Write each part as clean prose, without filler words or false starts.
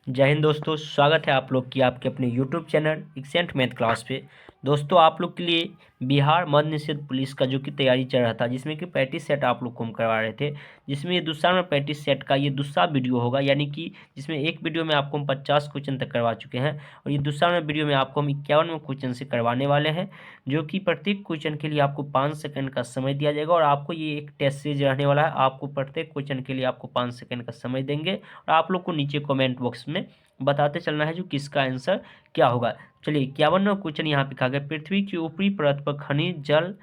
जय हिंद दोस्तों, स्वागत है आप लोग की आपके अपने YouTube channel accent math class पे। दोस्तों, आप लोग के लिए बिहार मद्य निषेध पुलिस का जो कि तैयारी चल रहा था, जिसमें कि प्रैक्टिस सेट आप लोग को हम करवा रहे थे, जिसमें ये दूसरा में प्रैक्टिस सेट का ये दूसरा वीडियो होगा। यानी कि जिसमें एक वीडियो में आपको हम 50 क्वेश्चन तक करवा चुके हैं और ये दूसरा में वीडियो में आपको हम 51 क्वेश्चन से करवाने वाले हैं, जो कि प्रत्येक क्वेश्चन के लिए आपको 5 सेकंड का समय दिया जाएगा। और आपको ये एक टेस्ट सीरीज रहने वाला है, आपको प्रत्येक क्वेश्चन के लिए आपको 5 सेकंड का समय देंगे और आप लोग को नीचे कमेंट बॉक्स में बताते चलना है जो किसका आंसर क्या होगा। चलिए, 51वां क्वेश्चन यहाँ पे कहा गया, पृथ्वी की ऊपरी परत पर खनिज जल,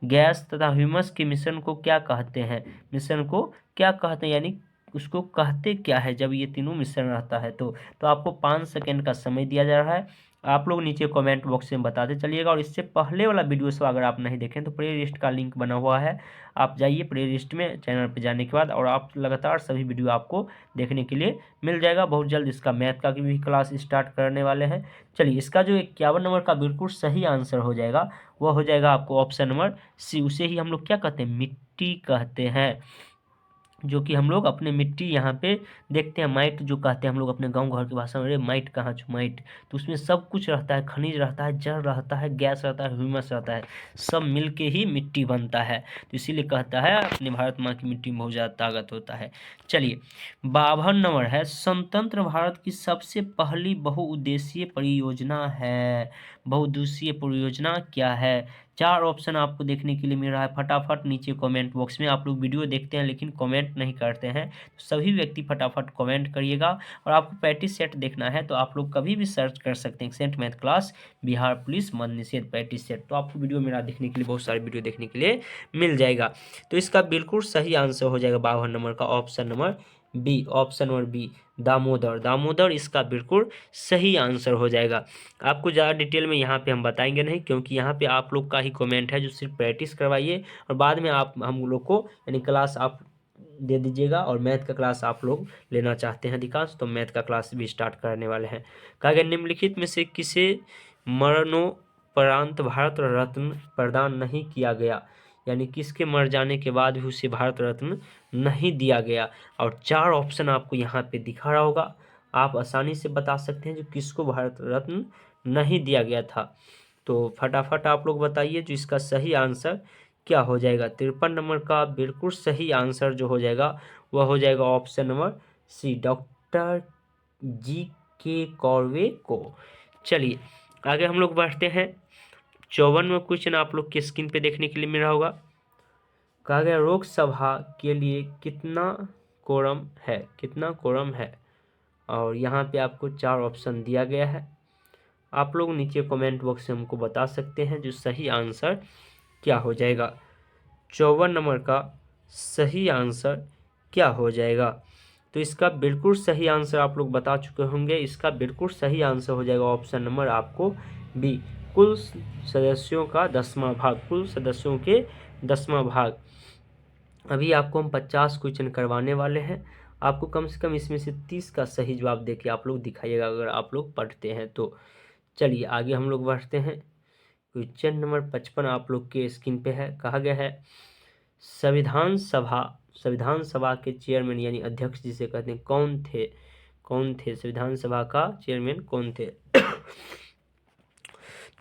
गैस तथा ह्यूमस के मिश्रण को क्या कहते हैं। मिश्रण को क्या कहते हैं, यानी उसको कहते क्या है जब ये तीनों मिश्रण रहता है। तो आपको 5 सेकंड का समय दिया जा रहा है। आप लोग नीचे कमेंट बॉक्स में बताते चलिएगा। और इससे पहले वाला वीडियो से अगर आप नहीं देखें तो प्ले लिस्ट का लिंक बना हुआ है, आप जाइए प्ले लिस्ट में चैनल पर जाने के बाद, और आप लगातार सभी वीडियो आपको देखने के लिए मिल जाएगा। बहुत जल्द इसका मैथ का भी क्लास स्टार्ट करने वाले हैं। चलिए, इसका जो 51 नंबर का बिल्कुल सही आंसर हो जाएगा वह हो जाएगा आपको ऑप्शन नंबर सी। उसे ही हम लोग क्या कहते हैं, मिट्टी कहते हैं, जो कि हम लोग अपने मिट्टी यहाँ पे देखते हैं, माइट जो कहते हैं हम लोग अपने गांव घर की भाषा में, अरे माइट कहाँ छो माइट। तो उसमें सब कुछ रहता है, खनिज रहता है, जल रहता है, गैस रहता है, ह्यूमस रहता है, सब मिलके ही मिट्टी बनता है। तो इसीलिए कहता है अपने भारत माँ की मिट्टी में बहुत ज़्यादा ताकत होता है। चलिए, 52 नंबर है, स्वतंत्र भारत की सबसे पहली बहुउद्देशीय परियोजना है। बहुउद्देशीय परियोजना क्या है। 4 ऑप्शन आपको देखने के लिए मिल रहा है। फटाफट नीचे कमेंट बॉक्स में, आप लोग वीडियो देखते हैं लेकिन कमेंट नहीं करते हैं, तो सभी व्यक्ति फटाफट कमेंट करिएगा। और आपको प्रैक्टिस सेट देखना है तो आप लोग कभी भी सर्च कर सकते हैं accent math class Bihar police मद्य निषेध प्रैक्टिस सेट, तो आपको वीडियो मेरा देखने के लिए, बहुत सारे वीडियो देखने के लिए मिल जाएगा। तो इसका बिल्कुल सही आंसर हो जाएगा 52 नंबर का option number B. Option number B, Damodar. Damodar इसका बिल्कुल सही आंसर हो जाएगा। आपको ज़्यादा डिटेल में यहाँ पे हम बताएंगे नहीं, क्योंकि यहाँ पे आप लोग का ही कमेंट है जो सिर्फ प्रैक्टिस करवाइए और बाद में आप हम लोग को यानी क्लास आप दे दीजिएगा। और मैथ का क्लास आप लोग लेना चाहते हैं अधिकांश, तो मैथ का क्लास भी स्टार्ट करने वाले हैं। कहा गया, निम्नलिखित में से किसे मरणोपरांत भारत रत्न प्रदान नहीं किया गया, यानी किसके मर जाने के बाद भी उसे भारत रत्न नहीं दिया गया। और 4 ऑप्शन आपको यहाँ पे दिखा रहा होगा, आप आसानी से बता सकते हैं जो किसको भारत रत्न नहीं दिया गया था। तो फटाफट आप लोग बताइए जो इसका सही आंसर क्या हो जाएगा। 53 नंबर का बिल्कुल सही आंसर जो हो जाएगा वह हो जाएगा ऑप्शन नंबर सी, डॉक्टर जी के कॉर्वे को। चलिए, आगे हम लोग बढ़ते हैं। 54वां क्वेश्चन आप लोग के स्क्रीन पे देखने के लिए मिल रहा होगा। कहा गया, लोकसभा के लिए कितना कोरम है, कितना कोरम है। और यहाँ पे आपको 4 ऑप्शन दिया गया है, आप लोग नीचे कमेंट बॉक्स से हमको बता सकते हैं जो सही आंसर क्या हो जाएगा। 54 नंबर का सही आंसर क्या हो जाएगा। तो इसका बिल्कुल सही आंसर आप लोग बता चुके होंगे, इसका बिल्कुल सही आंसर हो जाएगा ऑप्शन नंबर आपको बी, कुल सदस्यों का 10वां भाग। कुल सदस्यों के 10वां भाग। अभी आपको हम 50 क्वेश्चन करवाने वाले हैं, आपको कम से कम इसमें से 30 का सही जवाब देके आप लोग दिखाइएगा अगर आप लोग पढ़ते हैं तो। चलिए, आगे हम लोग बढ़ते हैं। क्वेश्चन नंबर 55 आप लोग के स्क्रीन पे है। कहा गया है, संविधान सभा के चेयरमैन यानी अध्यक्ष जिसे कहते हैं कौन थे, कौन थे संविधान सभा का चेयरमैन कौन थे।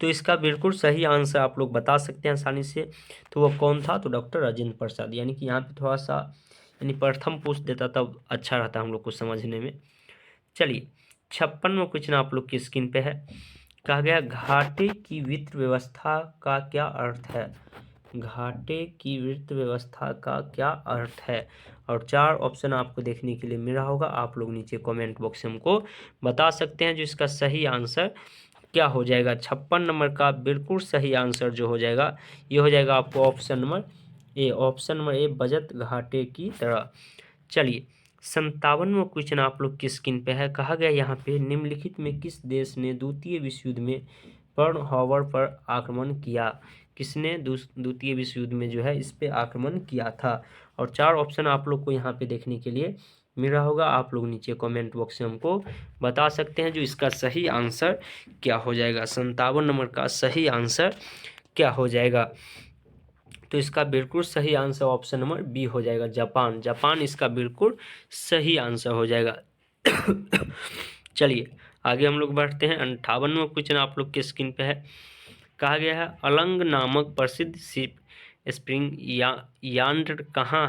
तो इसका बिल्कुल सही आंसर आप लोग बता सकते हैं आसानी से। तो वो कौन था, तो डॉक्टर राजेंद्र प्रसाद। यानी कि यहाँ पे थोड़ा सा यानी प्रथम पूछ देता तब अच्छा रहता हम लोग को समझने में। चलिए, 56वां क्वेश्चन आप लोग की स्क्रीन पे है। कहा गया, घाटे की वित्त व्यवस्था का क्या अर्थ है। घाटे की वित्त व्यवस्था का क्या अर्थ है। और 4 ऑप्शन आपको देखने के लिए मिल रहा होगा, आप लोग नीचे कमेंट बॉक्स में हमको बता सकते हैं जो इसका सही आंसर क्या हो जाएगा। 56 नंबर का बिल्कुल सही आंसर जो हो जाएगा ये हो जाएगा आपको option number A. Option number ए, बचत घाटे की तरह। चलिए, 57वां क्वेश्चन आप लोग की स्क्रीन पे है। कहा गया यहाँ पे, निम्नलिखित में किस देश ने द्वितीय विश्व युद्ध में पर्ल हार्बर पर आक्रमण किया। किसने द्वितीय विश्व युद्ध में जो है इस पे आक्रमण किया था। और 4 ऑप्शन आप लोग को यहाँ पे देखने के लिए मिल रहा होगा, आप लोग नीचे कमेंट बॉक्स में हमको बता सकते हैं जो इसका सही आंसर क्या हो जाएगा। 57 नंबर का सही आंसर क्या हो जाएगा। तो इसका बिल्कुल सही आंसर ऑप्शन नंबर बी हो जाएगा, जापान। जापान इसका बिल्कुल सही आंसर हो जाएगा। चलिए आगे हम लोग बढ़ते हैं। 58वां क्वेश्चन आप लोग के स्क्रीन पे है। कहा गया है अलंग नामक प्रसिद्ध शिप स्प्रिंग यांड कहाँ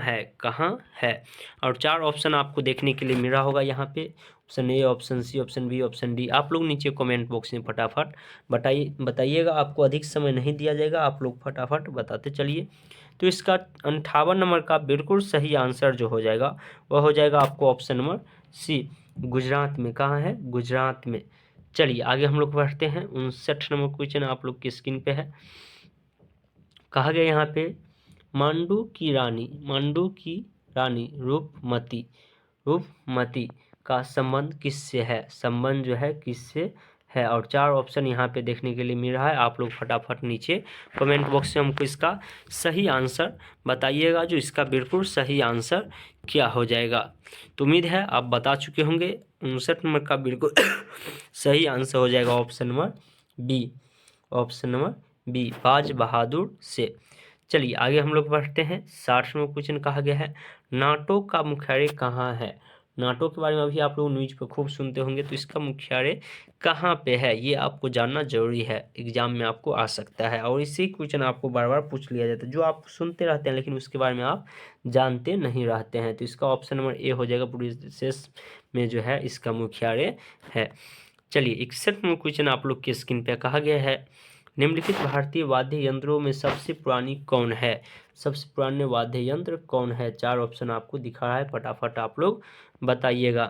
है। और 4 ऑप्शन आपको देखने के लिए मिला होगा यहाँ पे, option A, option C, option B, option D. आप लोग नीचे कमेंट बॉक्स में फटाफट बताइएगा। आपको अधिक समय नहीं दिया जाएगा, आप लोग फटाफट बताते चलिए। तो इसका 58 नंबर का बिल्कुल सही आंसर जो हो जाएगा वह हो जाएगा आपको ऑप्शन नंबर सी, गुजरात में। कहाँ है? गुजरात में। चलिए आगे हम लोग बढ़ते हैं। 59 नंबर क्वेश्चन आप लोग की स्क्रीन पे है। कहा गया यहाँ पे मांडू की रानी रूपमती का संबंध किससे है। संबंध जो है किससे है। और 4 ऑप्शन यहाँ पे देखने के लिए मिल रहा है। आप लोग फटाफट नीचे कमेंट बॉक्स में हमको इसका सही आंसर बताइएगा, जो इसका बिल्कुल सही आंसर क्या हो जाएगा। तो उम्मीद है आप बता चुके होंगे। 59 नंबर का बिल्कुल सही आंसर हो जाएगा option number B. Option number B, Baz Bahadur से। चलिए आगे हम लोग बढ़ते हैं। 60वां क्वेश्चन कहा गया है नाटो का मुख्यालय कहाँ है। नाटो के बारे में अभी आप लोग न्यूज पे खूब सुनते होंगे, तो इसका मुख्यालय कहाँ पे है ये आपको जानना जरूरी है, एग्जाम में आपको आ सकता है। और इसी क्वेश्चन आपको बार बार पूछ लिया जाता है, जो आप सुनते रहते हैं लेकिन उसके बारे में आप जानते नहीं रहते हैं। तो इसका ऑप्शन नंबर ए हो जाएगा, ब्रुसेल्स में जो है इसका मुख्यालय है। चलिए 61वां क्वेश्चन आप लोग की स्क्रीन पे कहा गया है निम्नलिखित भारतीय वाद्य यंत्रों में सबसे पुरानी कौन है। सबसे पुराने वाद्य यंत्र कौन है। 4 ऑप्शन आपको दिखा रहा है, फटाफट आप लोग बताइएगा।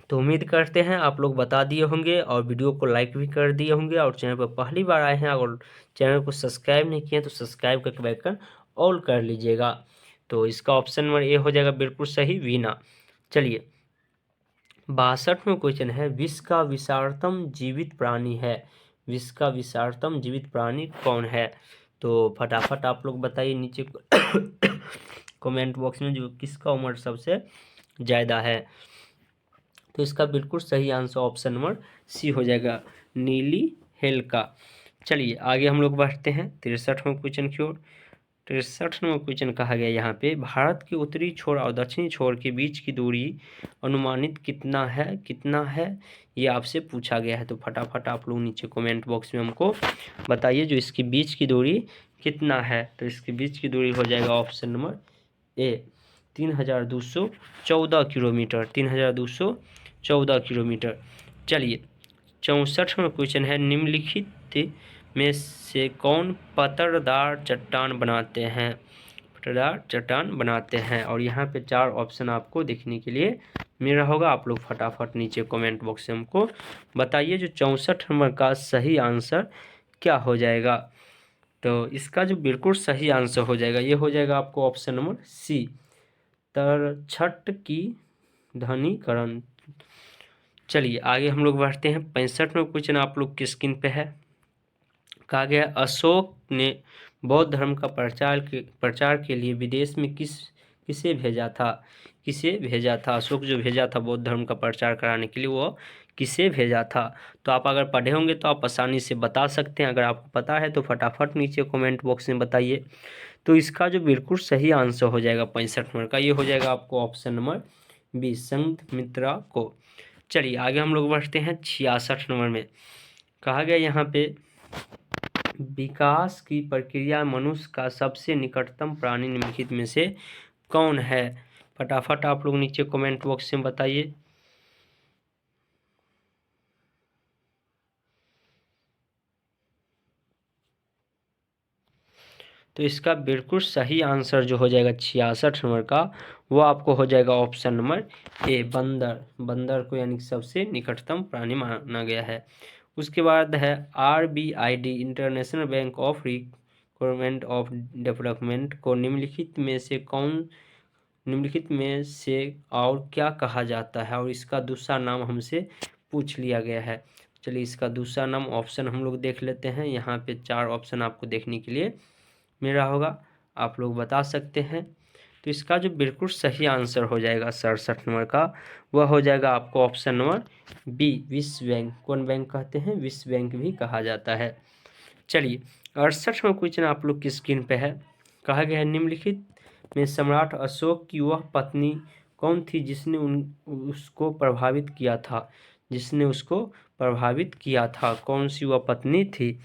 तो उम्मीद करते हैं आप लोग बता दिए होंगे और वीडियो को लाइक भी कर दिए होंगे। और चैनल पर पहली बार आए हैं और चैनल को सब्सक्राइब नहीं किए तो सब्सक्राइब करके बेल आइकन ऑल कर लीजिएगा। तो इसका ऑप्शन नंबर ए हो जाएगा बिल्कुल सही, वीणा। चलिए 62वां क्वेश्चन है विश्व का विशालतम जीवित प्राणी है। विश्व का विशालतम जीवित प्राणी कौन है। तो फटाफट आप लोग बताइए नीचे कमेंट बॉक्स में, जो किसका उम्र सबसे ज़्यादा है। तो इसका बिल्कुल सही आंसर ऑप्शन नंबर सी हो जाएगा, नीली हेल का। चलिए आगे हम लोग बढ़ते हैं 63वां क्वेश्चन की ओर। 63वां क्वेश्चन कहा गया यहाँ पे भारत के उत्तरी छोर और दक्षिणी छोर के बीच की दूरी अनुमानित कितना है ये आपसे पूछा गया है। तो फटाफट आप लोग नीचे कमेंट बॉक्स में हमको बताइए जो इसके बीच की दूरी कितना है। तो इसके बीच की दूरी हो जाएगा ऑप्शन नंबर ए, 3214 किलोमीटर। 3214 किलोमीटर। चलिए 64वां क्वेश्चन है निम्नलिखित में से कौन पत्थरदार चट्टान बनाते हैं। पत्थरदार चट्टान बनाते हैं। और यहाँ पे 4 ऑप्शन आपको देखने के लिए मिल रहा होगा। आप लोग फटाफट नीचे कमेंट बॉक्स में हमको बताइए जो 64 नंबर का सही आंसर क्या हो जाएगा। तो इसका जो बिल्कुल सही आंसर हो जाएगा ये हो जाएगा आपको ऑप्शन नंबर सी, तरछट की धनीकरण। चलिए आगे हम लोग बढ़ते हैं। 65वां क्वेश्चन आप लोग की स्क्रीन पे है। कहा गया अशोक ने बौद्ध धर्म का प्रचार के लिए विदेश में किसे भेजा था। अशोक जो भेजा था बौद्ध धर्म का प्रचार कराने के लिए, वो किसे भेजा था। तो आप अगर पढ़े होंगे तो आप आसानी से बता सकते हैं, अगर आपको पता है तो फटाफट नीचे कमेंट बॉक्स में बताइए। तो इसका जो बिल्कुल सही आंसर हो जाएगा 65 नंबर का, ये हो जाएगा आपको ऑप्शन नंबर बी, संघमित्रा को। चलिए आगे हम लोग बढ़ते हैं 66 नंबर में। कहा गया यहाँ पे विकास की प्रक्रिया मनुष्य का सबसे निकटतम प्राणी निम्नलिखित में से कौन है। फटाफट आप लोग नीचे कमेंट बॉक्स में बताइए। तो इसका बिल्कुल सही आंसर जो हो जाएगा 66 नंबर का, वो आपको हो जाएगा ऑप्शन नंबर ए, बंदर। बंदर को यानी सबसे निकटतम प्राणी माना गया है। उसके बाद है RBID, international bank of requirement of development को निम्नलिखित में से और क्या कहा जाता है। और इसका दूसरा नाम हमसे पूछ लिया गया है। चलिए इसका दूसरा नाम ऑप्शन हम लोग देख लेते हैं। यहाँ पे 4 ऑप्शन आपको देखने के लिए मिल रहा होगा, आप लोग बता सकते हैं। तो इसका जो बिल्कुल सही आंसर हो जाएगा 67 नंबर का, वह हो जाएगा आपको ऑप्शन नंबर बी, विश्व बैंक। कौन बैंक कहते हैं? विश्व बैंक भी कहा जाता है। चलिए 68वां क्वेश्चन आप लोग की स्क्रीन पे है। कहा गया है निम्नलिखित में सम्राट अशोक की वह पत्नी कौन थी जिसने उसको प्रभावित किया था, जिसने उसको प्रभावित किया था, कौन सी वह पत्नी थी।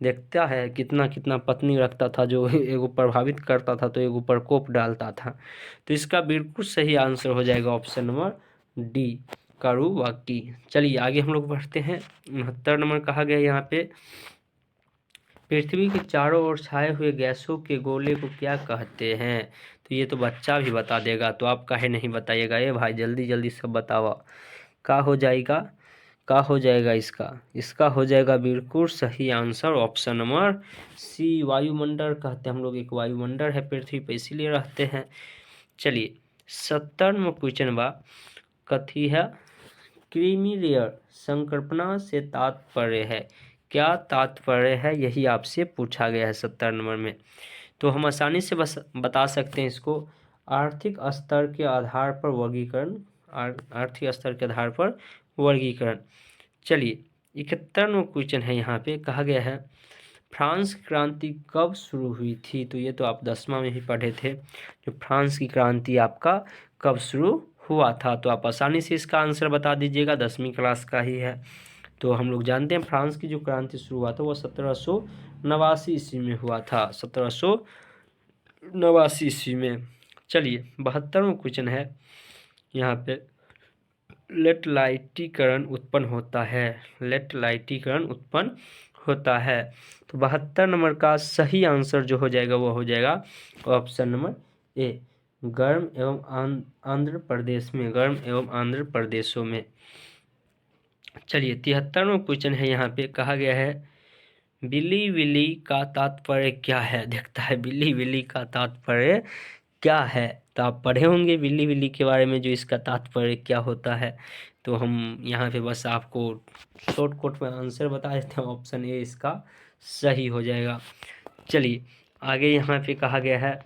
देखता है कितना कितना पत्नी रखता था, जो एगो प्रभावित करता था तो एगो प्रकोप डालता था। तो इसका बिल्कुल सही आंसर हो जाएगा ऑप्शन नंबर डी, कारुवाकी। चलिए आगे हम लोग बढ़ते हैं। 69 नंबर कहा गया यहाँ पे, पृथ्वी के चारों ओर छाए हुए गैसों के गोले को क्या कहते हैं। तो ये तो बच्चा भी बता देगा, तो आप काहे नहीं बताइएगा। ये भाई जल्दी जल्दी सब बतावा, का हो जाएगा, का हो जाएगा इसका। इसका हो जाएगा बिल्कुल सही आंसर ऑप्शन नंबर सी, वायुमंडल कहते हैं हम लोग। एक वायुमंडल है पृथ्वी पे, इसीलिए रहते हैं। चलिए 70वां क्वेश्चन बा, कथी है, क्रीमी लेयर संकल्पना से तात्पर्य है, क्या तात्पर्य है, यही आपसे पूछा गया है 70 नंबर में। तो हम आसानी से बस बता सकते हैं इसको, आर्थिक स्तर के आधार पर वर्गीकरण, आर्थिक स्तर के आधार पर वर्गीकरण। चलिए 71वां क्वेश्चन है, यहाँ पे कहा गया है फ्रांस की क्रांति कब शुरू हुई थी। तो ये तो आप 10वां में ही पढ़े थे, जो फ्रांस की क्रांति आपका कब शुरू हुआ था। तो आप आसानी से इसका आंसर बता दीजिएगा, 10वीं क्लास का ही है। तो हम लोग जानते हैं फ्रांस की जो क्रांति शुरू हुआ था वो 1789 ईस्वी में हुआ था, 1789 ईस्वी में। चलिए 72वां क्वेश्चन है, यहाँ पे लेटलाइटीकरण उत्पन्न होता है, लेटलाइटीकरण उत्पन्न होता है। तो 72 नंबर का सही आंसर जो हो जाएगा वो हो जाएगा ऑप्शन नंबर ए, गर्म एवं आंध्र प्रदेश में, गर्म एवं आंध्र प्रदेशों में। चलिए 73वां क्वेश्चन है, यहाँ पे कहा गया है बिली विली का तात्पर्य क्या है। देखता है बिली विली का तात्पर्य क्या है, तो आप पढ़े होंगे बिल्ली बिल्ली के बारे में, जो इसका तात्पर्य क्या होता है। तो हम यहाँ पे बस आपको शॉर्ट कोट में आंसर बता देते हैं, ऑप्शन ए इसका सही हो जाएगा। चलिए आगे यहाँ पे कहा गया है,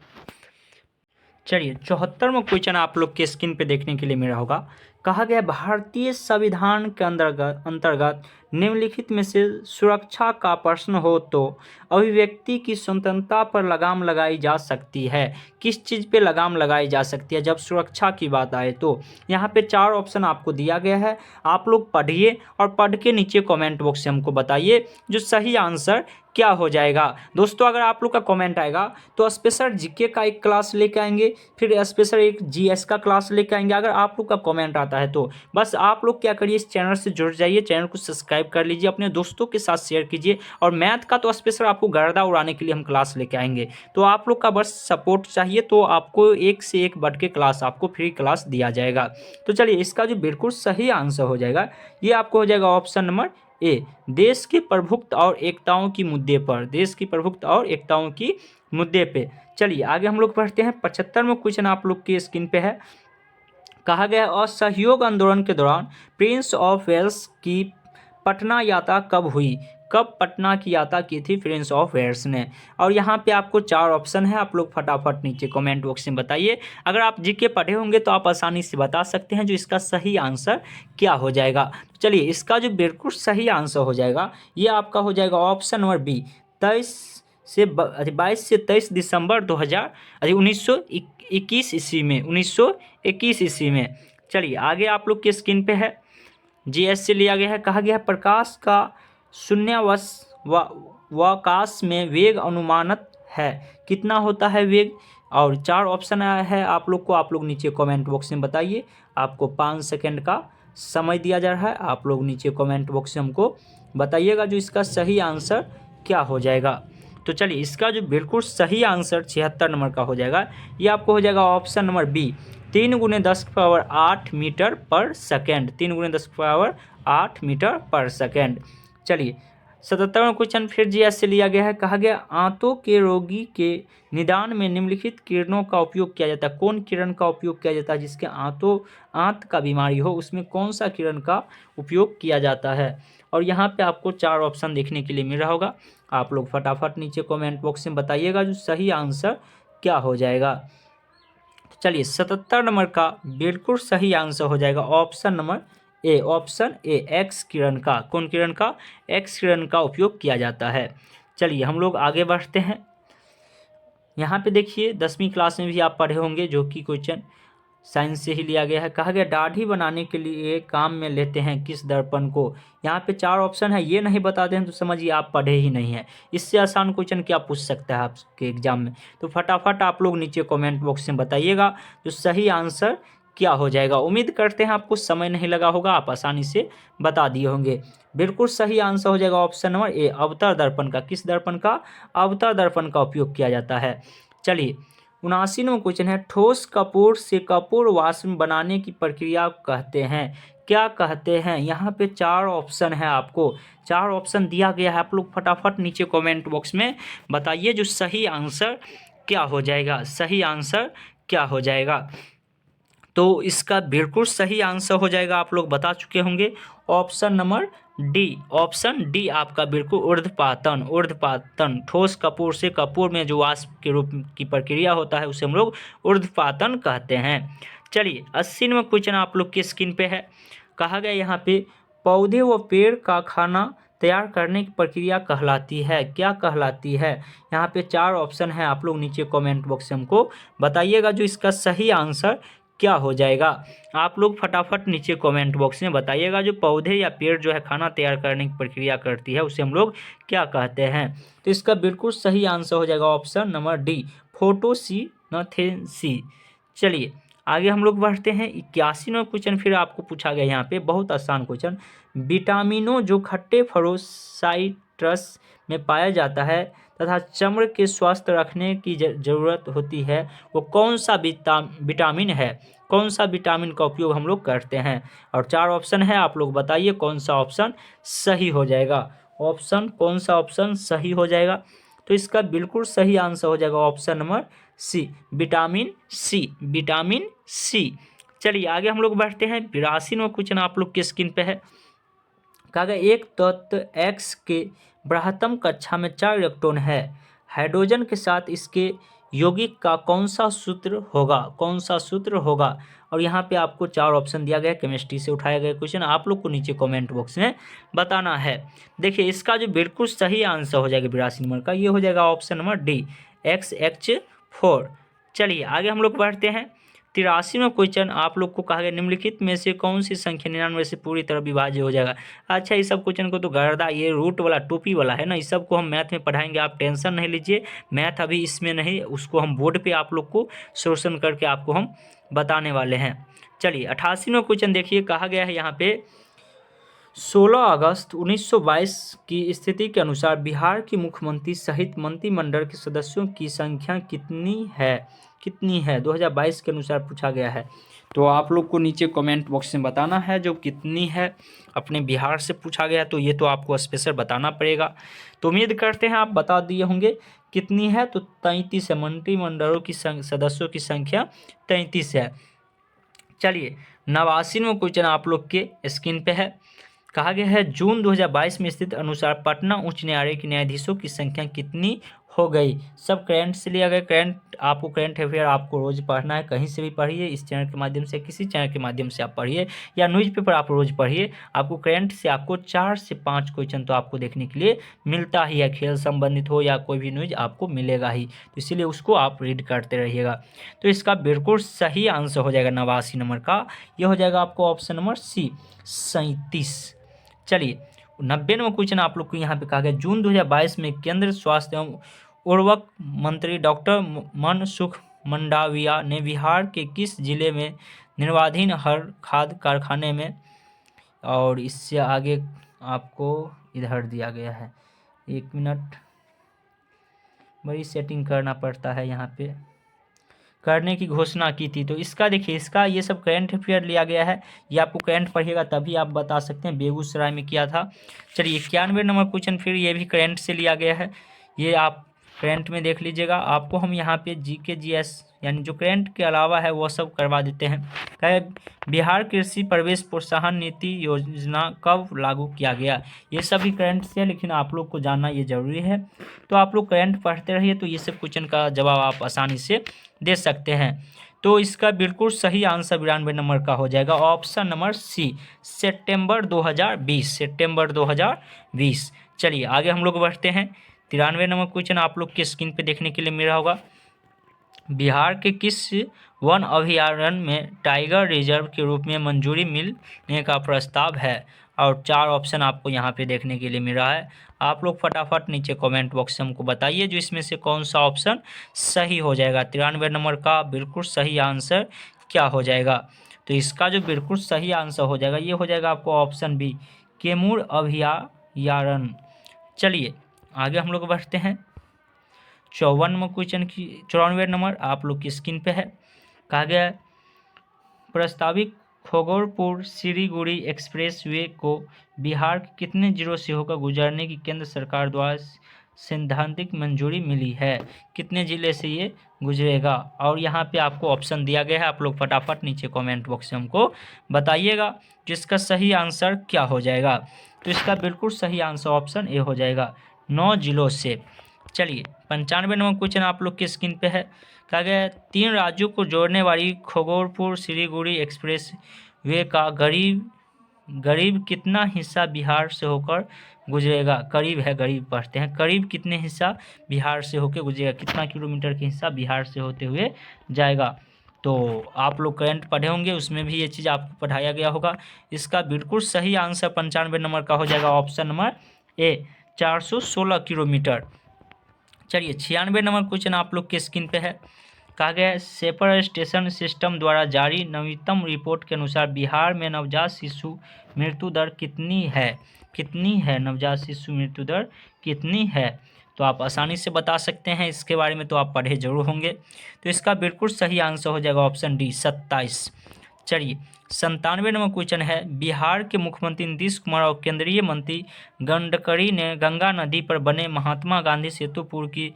चलिए 74वां क्वेश्चन आप लोग के स्क्रीन पे देखने के लिए मिला होगा। कहा गया भारतीय संविधान के अंतर्गत निम्नलिखित में से सुरक्षा का प्रश्न हो तो अभिव्यक्ति की स्वतंत्रता पर लगाम लगाई जा सकती है। किस चीज़ पे लगाम लगाई जा सकती है जब सुरक्षा की बात आए तो। यहाँ पे 4 ऑप्शन आपको दिया गया है, आप लोग पढ़िए और पढ़ के नीचे कमेंट बॉक्स से हमको बताइए जो सही आंसर क्या हो जाएगा। दोस्तों अगर आप लोग का कमेंट आएगा तो स्पेशल जीके का एक क्लास लेके आएंगे, फिर स्पेशल एक जीएस का क्लास लेके आएंगे। अगर आप लोग का कमेंट आता है तो बस आप लोग क्या करिए, इस चैनल से जुड़ जाइए, चैनल को सब्सक्राइब कर लीजिए, अपने दोस्तों के साथ शेयर कीजिए। और मैथ का तो स्पेशल आपको गर्दा उड़ाने के लिए हम क्लास लेके आएंगे, तो आप लोग का बस सपोर्ट चाहिए, तो आपको एक से एक बढ़ के क्लास, आपको फ्री क्लास दिया जाएगा। तो चलिए इसका जो बिल्कुल सही आंसर हो जाएगा ये आपको हो जाएगा ऑप्शन नंबर ए, देश की प्रभुत्व और एकताओं की मुद्दे पर, देश की प्रभुत्व और एकताओं की मुद्दे पे। चलिए आगे हम लोग पढ़ते हैं। 75वां क्वेश्चन आप लोग की स्क्रीन पे है। कहा गया असहयोग आंदोलन के दौरान प्रिंस ऑफ वेल्स की पटना यात्रा कब हुई, कब पटना की यात्रा की थी प्रिंस ऑफ वेल्स ने। और यहाँ पे आपको 4 ऑप्शन है, आप लोग फटाफट नीचे कमेंट बॉक्स में बताइए। अगर आप जीके पढ़े होंगे तो आप आसानी से बता सकते हैं जो इसका सही आंसर क्या हो जाएगा। तो चलिए इसका जो बिल्कुल सही आंसर हो जाएगा ये आपका हो जाएगा ऑप्शन नंबर बी, 22 से 23 दिसंबर 1921 ईस्वी में, 1921 ईस्वी में। चलिए आगे आप लोग के स्क्रीन पे है, जीएस से लिया गया है। कहा गया है प्रकाश का शून्यावकाश में वेग अनुमानित है, कितना होता है वेग। और 4 ऑप्शन है आप लोग को, आप लोग नीचे कमेंट बॉक्स में बताइए। आपको 5 सेकंड का समय दिया जा रहा है, आप लोग नीचे कमेंट बॉक्स से हमको बताइएगा जो इसका सही आंसर क्या हो जाएगा। तो चलिए इसका जो बिल्कुल सही आंसर 76 नंबर का हो जाएगा ये आपको हो जाएगा ऑप्शन नंबर बी, 3 × 10⁸ मीटर पर सेकेंड, 3 × 10⁸ मीटर पर सेकेंड। चलिए 77वां क्वेश्चन फिर जीएस से लिया गया है। कहा गया आंतों के रोगी के निदान में निम्नलिखित किरणों का उपयोग किया जाता है, कौन किरण का उपयोग किया जाता है जिसके आंत का बीमारी हो, उसमें कौन सा किरण का उपयोग किया जाता है। और यहाँ पे आपको 4 ऑप्शन देखने के लिए मिल रहा होगा, आप लोग फटाफट नीचे कमेंट बॉक्स में बताइएगा जो सही आंसर क्या हो जाएगा। तो चलिए 77 नंबर का बिल्कुल सही आंसर हो जाएगा option number A, option A, X किरण का, कौन किरण का, एक्स किरण का उपयोग किया जाता है। चलिए हम लोग आगे बढ़ते हैं। यहाँ पे देखिए 10वीं क्लास में भी आप पढ़े होंगे जो कि क्वेश्चन साइंस से ही लिया गया है। कहा गया दाढ़ी बनाने के लिए काम में लेते हैं किस दर्पण को। यहाँ पे 4 ऑप्शन है, ये नहीं बताते हैं तो समझिए आप पढ़े ही नहीं है। इससे आसान क्वेश्चन क्या पूछ सकता है आपके एग्जाम में। तो फटाफट आप लोग नीचे कमेंट बॉक्स में बताइएगा तो सही आंसर क्या हो जाएगा। उम्मीद करते हैं आपको समय नहीं लगा होगा, आप आसानी से बता दिए होंगे। बिल्कुल सही आंसर हो जाएगा ऑप्शन नंबर ए, अवतल दर्पण का। किस दर्पण का? अवतल दर्पण का उपयोग किया जाता है। चलिए 79वां क्वेश्चन है, ठोस कपूर से कपूर वाष्प बनाने की प्रक्रिया कहते हैं, क्या कहते हैं। यहाँ पे 4 ऑप्शन है, आपको 4 ऑप्शन दिया गया है। आप लोग फटाफट नीचे कमेंट बॉक्स में बताइए जो सही आंसर क्या हो जाएगा, सही आंसर क्या हो जाएगा। तो इसका बिल्कुल सही आंसर हो जाएगा, आप लोग बता चुके होंगे, option number D. Option D आपका बिल्कुल ऊर्ध्वपातन। ऊर्ध्वपातन ठोस कपूर से कपूर में जो वाष्प के रूप की प्रक्रिया होता है उसे हम लोग ऊर्ध्वपातन कहते हैं। चलिए 80वां क्वेश्चन आप लोग की स्क्रीन पे है। कहा गया यहाँ पे पौधे व पेड़ का खाना तैयार करने की प्रक्रिया कहलाती है, क्या कहलाती है। यहाँ पे 4 ऑप्शन है, आप लोग नीचे कमेंट बॉक्स में हमको बताइएगा जो इसका सही आंसर क्या हो जाएगा। आप लोग फटाफट नीचे कमेंट बॉक्स में बताइएगा जो पौधे या पेड़ जो है खाना तैयार करने की प्रक्रिया करती है उसे हम लोग क्या कहते हैं। तो इसका बिल्कुल सही आंसर हो जाएगा ऑप्शन नंबर डी, फोटोसिंथेसिस। चलिए आगे हम लोग बढ़ते हैं। 81वां क्वेश्चन फिर आपको पूछा गया यहाँ पे, बहुत आसान क्वेश्चन। विटामिनों जो खट्टे फलों साइट्रस में पाया जाता है तथा चमड़ी के स्वस्थ रखने की जरूरत होती है, वो कौन सा विटामिन है, कौन सा विटामिन का उपयोग हम लोग करते हैं। और 4 ऑप्शन है, आप लोग बताइए कौन सा ऑप्शन सही हो जाएगा। ऑप्शन कौन सा ऑप्शन सही हो जाएगा। तो इसका बिल्कुल सही आंसर हो जाएगा option number C, vitamin C, vitamin C. चलिए आगे हम लोग बढ़ते हैं। 82वां क्वेश्चन आप लोग की स्क्रीन पे है। कहा गया एक तत्व X के बृहत्तम कक्षा में 4 इलेक्ट्रॉन है, हाइड्रोजन के साथ इसके यौगिक का कौन सा सूत्र होगा, कौन सा सूत्र होगा। और यहाँ पे आपको 4 ऑप्शन दिया गया है, केमिस्ट्री से उठाया गया क्वेश्चन, आप लोग को नीचे कमेंट बॉक्स में बताना है। देखिए इसका जो बिल्कुल सही आंसर हो जाएगा 82 नंबर का, ये हो जाएगा ऑप्शन नंबर डी, XH4। चलिए आगे हम लोग बढ़ते हैं। 83वां क्वेश्चन आप लोग को कहा गया निम्नलिखित में से कौन सी संख्या 99 से पूरी तरह विभाज्य हो जाएगा। अच्छा इस सब क्वेश्चन को तो गर्दा, ये रूट वाला टोपी वाला है ना, इस सब को हम मैथ में पढ़ाएंगे, आप टेंशन नहीं लीजिए। मैथ अभी इसमें नहीं, उसको हम बोर्ड पे आप लोग को सोल्यूशन करके आपको हम बताने वाले हैं। चलिए 88वां क्वेश्चन देखिए, कहा गया है यहाँ पे 16 अगस्त 1922 की स्थिति के अनुसार बिहार की मुख्यमंत्री सहित मंत्रिमंडल के सदस्यों की संख्या कितनी है, कितनी है 2022 के अनुसार पूछा गया है। तो आप लोग को नीचे कमेंट बॉक्स में बताना है जो कितनी है, अपने बिहार से पूछा गया तो ये तो आपको स्पेशल बताना पड़ेगा। तो उम्मीद करते हैं आप बता दिए होंगे कितनी है। तो 33 है, मंत्रिमंडलों की सदस्यों की संख्या 33 है। चलिए 89वां क्वेश्चन आप लोग के स्क्रीन पे है। कहा गया है जून 2022 में स्थित अनुसार पटना उच्च न्यायालय के न्यायाधीशों की संख्या कितनी हो गई। सब करंट से लिया गया। करंट आपको करंट अफेयर आपको रोज पढ़ना है, कहीं से भी पढ़िए, इस चैनल के माध्यम से, किसी चैनल के माध्यम से आप पढ़िए या न्यूज़पेपर आप रोज पढ़िए। आपको करंट से आपको 4 से 5 क्वेश्चन तो आपको देखने के लिए मिलता ही है, खेल संबंधित हो या कोई भी न्यूज़ आपको मिलेगा ही, तो इसीलिए उसको आप रीड करते रहिएगा। तो इसका बिल्कुल सही आंसर हो जाएगा 89 नंबर का, ये हो जाएगा आपको ऑप्शन नंबर सी, 37। चलिए 90वां क्वेश्चन आप लोग को यहाँ पे कहा गया जून 2022 में केंद्र स्वास्थ्य एवं उर्वरक मंत्री डॉक्टर मनसुख मंडाविया ने बिहार के किस जिले में निर्माणाधीन हर खाद कारखाने में, और इससे आगे आपको इधर दिया गया है, 1 मिनट, बड़ी सेटिंग करना पड़ता है यहाँ पे, करने की घोषणा की थी। तो इसका देखिए, इसका ये सब करंट अफेयर लिया गया है, ये आपको करंट पढ़िएगा तभी आप बता सकते हैं। बेगूसराय में किया था। चलिए 91 नंबर क्वेश्चन फिर ये भी करंट से लिया गया है, ये आप करंट में देख लीजिएगा। आपको हम यहाँ पे GK GS यानी जो करंट के अलावा है वो सब करवा देते हैं। कहे बिहार कृषि प्रवेश प्रोत्साहन नीति योजना कब लागू किया गया। ये सभी करंट से है, लेकिन आप लोग को जानना ये जरूरी है। तो आप लोग करंट पढ़ते रहिए तो ये सब क्वेश्चन का जवाब आप आसानी से दे सकते हैं। तो इसका बिल्कुल सही आंसर 92 नंबर का हो जाएगा, ऑप्शन नंबर सी, सितंबर 2020, सितंबर 2020। चलिए आगे हम लोग बढ़ते हैं। 93 नंबर क्वेश्चन आप लोग के स्क्रीन पे देखने के लिए मिल रहा होगा। बिहार के किस वन अभयारण्य में टाइगर रिजर्व के रूप में मंजूरी मिलने का प्रस्ताव है? और 4 ऑप्शन आपको यहाँ पे देखने के लिए मिल रहा है। आप लोग फटाफट नीचे कमेंट बॉक्स में हमको बताइए जो इसमें से कौन सा ऑप्शन सही हो जाएगा। 93 नंबर का बिल्कुल सही आंसर क्या हो जाएगा? तो इसका जो बिल्कुल सही आंसर हो जाएगा ये हो जाएगा आपको ऑप्शन बी, कैमूर अभयारण्य। चलिए आगे हम लोग बढ़ते हैं। 54 नंबर क्वेश्चन की 94 नंबर आप लोग की स्क्रीन पे है। कहा गया है प्रस्तावित खगोलपुर सिलीगुड़ी एक्सप्रेस वे को बिहार के कितने जिलों से होकर गुजरने की केंद्र सरकार द्वारा सैद्धांतिक मंजूरी मिली है? कितने जिले से ये गुजरेगा? और यहाँ पे आपको ऑप्शन दिया गया है, आप लोग फटाफट नीचे कमेंट बॉक्स में हमको बताइएगा जिसका सही आंसर क्या हो जाएगा। तो इसका बिल्कुल सही आंसर ऑप्शन ए हो जाएगा, 9 जिलों से। चलिए 95 नंबर क्वेश्चन आप लोग की स्क्रीन पे है। कहा गया है 3 राज्यों को जोड़ने वाली खगोलपुर सिलीगुड़ी एक्सप्रेस वे का करीब कितना हिस्सा बिहार से होकर गुजरेगा? करीब है, करीब पढ़ते हैं। करीब कितने हिस्सा बिहार से होकर गुजरेगा, कितना किलोमीटर के हिस्सा बिहार से होते हुए जाएगा? तो आप लोग करंट पढ़े होंगे, उसमें भी ये चीज़ आपको पढ़ाया गया होगा। इसका बिल्कुल सही आंसर 95 नंबर का हो जाएगा ऑप्शन नंबर ए, 416 किलोमीटर। चलिए 96 नंबर क्वेश्चन आप लोग के स्क्रीन पे है। कहा गया है सेपर स्टेशन सिस्टम द्वारा जारी नवीनतम रिपोर्ट के अनुसार बिहार में नवजात शिशु मृत्यु दर कितनी है? कितनी है नवजात शिशु मृत्यु दर कितनी है? तो आप आसानी से बता सकते हैं, इसके बारे में तो आप पढ़े जरूर होंगे। तो इसका बिल्कुल सही आंसर हो जाएगा ऑप्शन डी, 27। चलिए 97 नंबर क्वेश्चन है बिहार के मुख्यमंत्री नीतीश कुमार और केंद्रीय मंत्री गडकरी ने गंगा नदी पर बने महात्मा गांधी सेतु की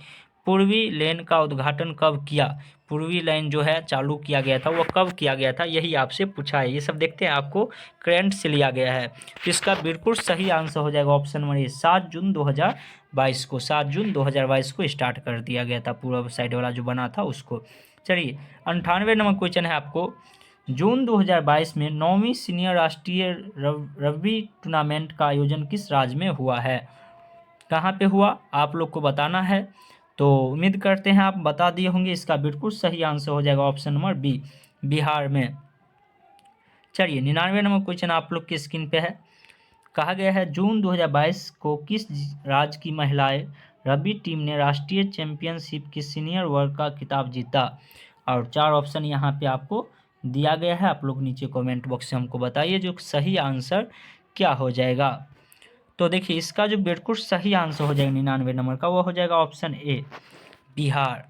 पूर्वी लेन का उद्घाटन कब किया? पूर्वी लाइन जो है चालू किया गया था वो कब किया गया था, यही आपसे पूछा है। ये सब देखते हैं आपको करंट से लिया गया है। तो इसका बिल्कुल सही आंसर हो जाएगा ऑप्शन नंबर ए, 7 जून 2022 को। 7 जून 2022 को स्टार्ट कर दिया गया था, पूर्व साइड वाला जो बना था उसको। चलिए 98 नंबर क्वेश्चन है आपको, जून 2022 में 9वीं सीनियर राष्ट्रीय रग्बी टूर्नामेंट का आयोजन किस राज्य में हुआ है? कहाँ पे हुआ आप लोग को बताना है। तो उम्मीद करते हैं आप बता दिए होंगे। इसका बिल्कुल सही आंसर हो जाएगा ऑप्शन नंबर बी, बिहार में। चलिए 99 नंबर क्वेश्चन आप लोग की स्क्रीन पे है। कहा गया है जून 2022 को किस राज्य की महिलाएं रग्बी टीम ने राष्ट्रीय चैंपियनशिप की सीनियर वर्ग का खिताब जीता? और 4 ऑप्शन यहाँ पे आपको दिया गया है, आप लोग नीचे कमेंट बॉक्स से हमको बताइए जो सही आंसर क्या हो जाएगा। तो देखिए इसका जो बिल्कुल सही आंसर हो जाएगा 99 नंबर का, वो हो जाएगा ऑप्शन ए, बिहार।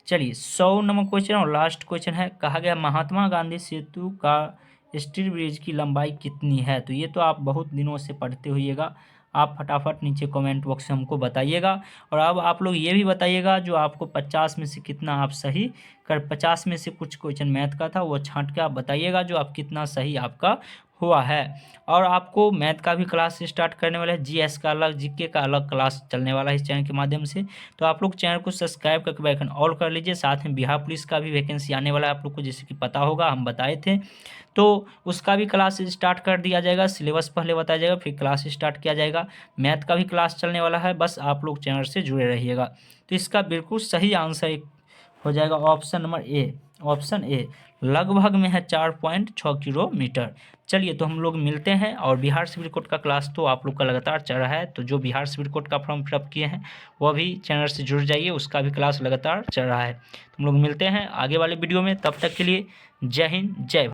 चलिए 100 नंबर क्वेश्चन और लास्ट क्वेश्चन है। कहा गया महात्मा गांधी सेतु का स्टील ब्रिज की लंबाई कितनी है? तो ये तो आप बहुत दिनों से पढ़ते होइएगा, आप फटाफट नीचे कमेंट बॉक्स में हमको बताइएगा। और अब आप लोग ये भी बताइएगा जो आपको 50 में से कितना आप सही 50 में से कुछ क्वेश्चन मैथ का था वो छांट के आप बताइएगा जो आप कितना सही आपका हुआ है। और आपको मैथ का भी क्लास स्टार्ट करने वाला है, जीएस का अलग, जीके का अलग क्लास चलने वाला है इस चैनल के माध्यम से। तो आप लोग चैनल को सब्सक्राइब करके बेल आइकन ऑल कर लीजिए। साथ में बिहार पुलिस का भी वैकेंसी आने वाला है आप लोग को, जैसे कि पता होगा हम बताए थे, तो उसका भी क्लास स्टार्ट कर दिया जाएगा। सिलेबस पहले बताया जाएगा फिर क्लास स्टार्ट किया जाएगा। मैथ का भी क्लास चलने वाला है, बस आप लोग चैनल से जुड़े रहिएगा। तो इसका बिल्कुल सही आंसर हो जाएगा ऑप्शन नंबर ए, ऑप्शन ए लगभग में है 4.6 किलोमीटर। चलिए तो हम लोग मिलते हैं। और बिहार सिविल कोड का क्लास तो आप लोग का लगातार चल रहा है, तो जो बिहार सिविल कोड का फॉर्म फिलअप किए हैं वो भी चैनल से जुड़ जाइए, उसका भी क्लास लगातार चल रहा है। तो हम लोग मिलते हैं आगे वाले वीडियो में, तब तक के लिए जय हिंद जय भारत।